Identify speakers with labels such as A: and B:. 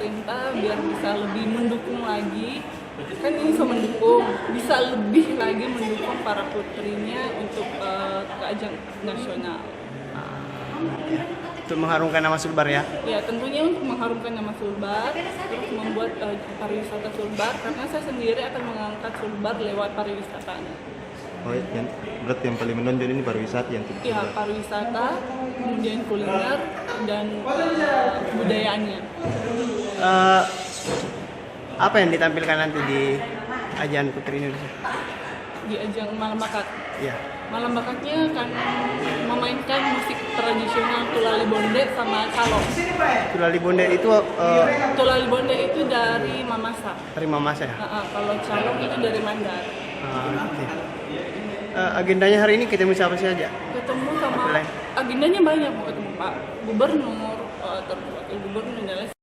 A: pemerintah biar bisa lebih mendukung lagi, kan ini bisa mendukung, bisa lebih lagi mendukung para putrinya untuk ke ajang nasional.
B: Untuk mengharumkan nama Sulbar ya.
A: Ya tentunya untuk mengharumkan nama Sulbar, terus membuat pariwisata Sulbar, karena saya sendiri akan mengangkat Sulbar lewat pariwisatanya.
C: Oh, berarti yang paling menonjol ini pariwisata yang tidak.
A: Ya, pariwisata, kemudian kuliner, dan budayaannya.
B: Apa yang ditampilkan nanti di ajang Putri Indonesia?
A: Di ajang Malam Bakat.
B: Ya.
A: Malam Bakatnya akan memainkan musik tradisional Tulali Bonde sama Calo.
B: Tulali Bonde itu
A: Tulali Bonde itu dari Mamasa.
B: dari Mamasa ya?
A: Kalau Calo itu dari Mandar.
B: Oke. Agendanya hari ini ketemu siapa saja?
A: Ketemu sama
B: Lain.
A: agendanya banyak, mau ketemu Pak Gubernur, terus Wakil Gubernur dan lain